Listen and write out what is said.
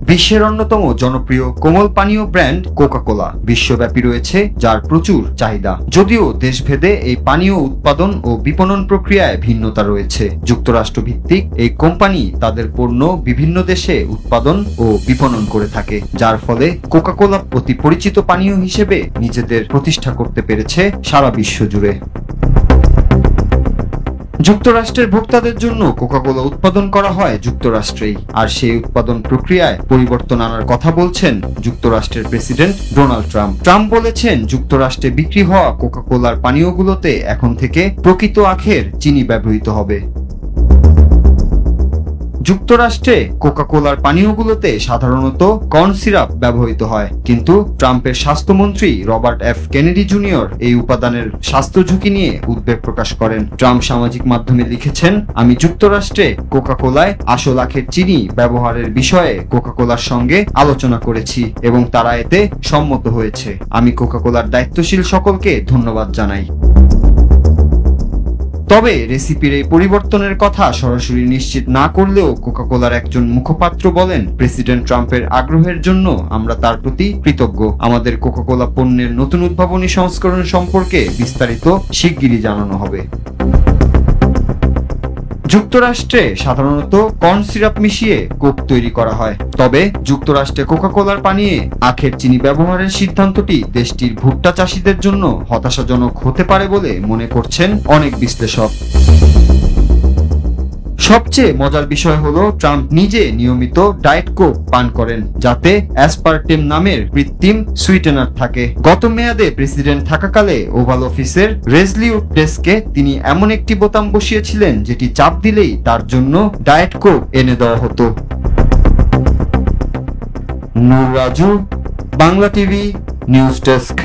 বিশ্বের অন্যতম জনপ্রিয় কোমল পানীয় ব্র্যান্ড কোকা-কোলা বিশ্বব্যাপী রয়েছে, যার প্রচুর চাহিদা। যদিও দেশভেদে এই পানীয় উৎপাদন ও বিপণন প্রক্রিয়ায় ভিন্নতা রয়েছে। যুক্তরাষ্ট্র ভিত্তিক এই কোম্পানি তাদের পণ্য বিভিন্ন দেশে উৎপাদন ও বিপণন করে থাকে, যার ফলে কোকা-কোলা অতি পরিচিত পানীয় হিসেবে নিজেদের প্রতিষ্ঠা করতে পেরেছে সারা বিশ্ব জুড়ে। যুক্তরাষ্ট্রের ভোক্তাদের জন্য কোকা-কোলা উৎপাদন করা হয় যুক্তরাষ্ট্রেই, আর সেই উৎপাদন প্রক্রিয়ায় পরিবর্তন আনার কথা বলছেন যুক্তরাষ্ট্রের প্রেসিডেন্ট ডোনাল্ড ট্রাম্প। ট্রাম্প বলেছেন, যুক্তরাষ্ট্রে বিক্রি হওয়া কোকা-কোলার পানীয়গুলোতে এখন থেকে প্রকৃত আখের চিনি ব্যবহৃত হবে। যুক্তরাষ্ট্রে কোকা-কোলার পানীয়গুলোতে সাধারণত কর্ন সিরাপ ব্যবহৃত হয়, কিন্তু ট্রাম্পের স্বাস্থ্যমন্ত্রী রবার্ট এফ কেনেডি জুনিয়র এই উপাদানের স্বাস্থ্য ঝুঁকি নিয়ে উদ্বেগ প্রকাশ করেন। ট্রাম্প সামাজিক মাধ্যমে লিখেছেন, আমি যুক্তরাষ্ট্রে কোকা-কোলায় আসল আখের চিনি ব্যবহারের বিষয়ে কোকা-কোলার সঙ্গে আলোচনা করেছি এবং তারা এতে সম্মত হয়েছে। আমি কোকা-কোলার দায়িত্বশীল সকলকে ধন্যবাদ জানাই। তবে রেসিপির এই পরিবর্তনের কথা সরাসরি নিশ্চিত না করলেও কোকা-কোলার একজন মুখপাত্র বলেন, প্রেসিডেন্ট ট্রাম্পের আগ্রহের জন্য আমরা তার প্রতি কৃতজ্ঞ। আমাদের কোকা-কোলা পণ্যের নতুন উদ্ভাবনী সংস্করণ সম্পর্কে বিস্তারিত শিগগিরই জানানো হবে। যুক্তরাষ্ট্রে সাধারণত কর্ন সিরাপ মিশিয়ে কোক তৈরি করা হয়, তবে যুক্তরাষ্ট্রে কোকা-কোলার পানীয়ে আখের চিনি ব্যবহারের সিদ্ধান্তটি দেশটির ভুট্টা চাষীদের জন্য হতাশাজনক হতে পারে বলে মনে করছেন অনেক বিশ্লেষক। সবচেয়ে মজার বিষয় হলো, ট্রাম্প নিজে নিয়মিত ডায়েট কোক পান করেন, যাতে অ্যাসপারটেম নামের কৃত্রিম সুইটেনার থাকে। গত মেয়াদে প্রেসিডেন্ট থাকাকালে ওভাল অফিসের রেজলিউট ডেস্কে তিনি এমন একটি বোতাম বসিয়েছিলেন যেটি চাপ দিলেই তার জন্য ডায়েট কোক এনে দেওয়া হতো। Noor Raju, Bangla TV news desk.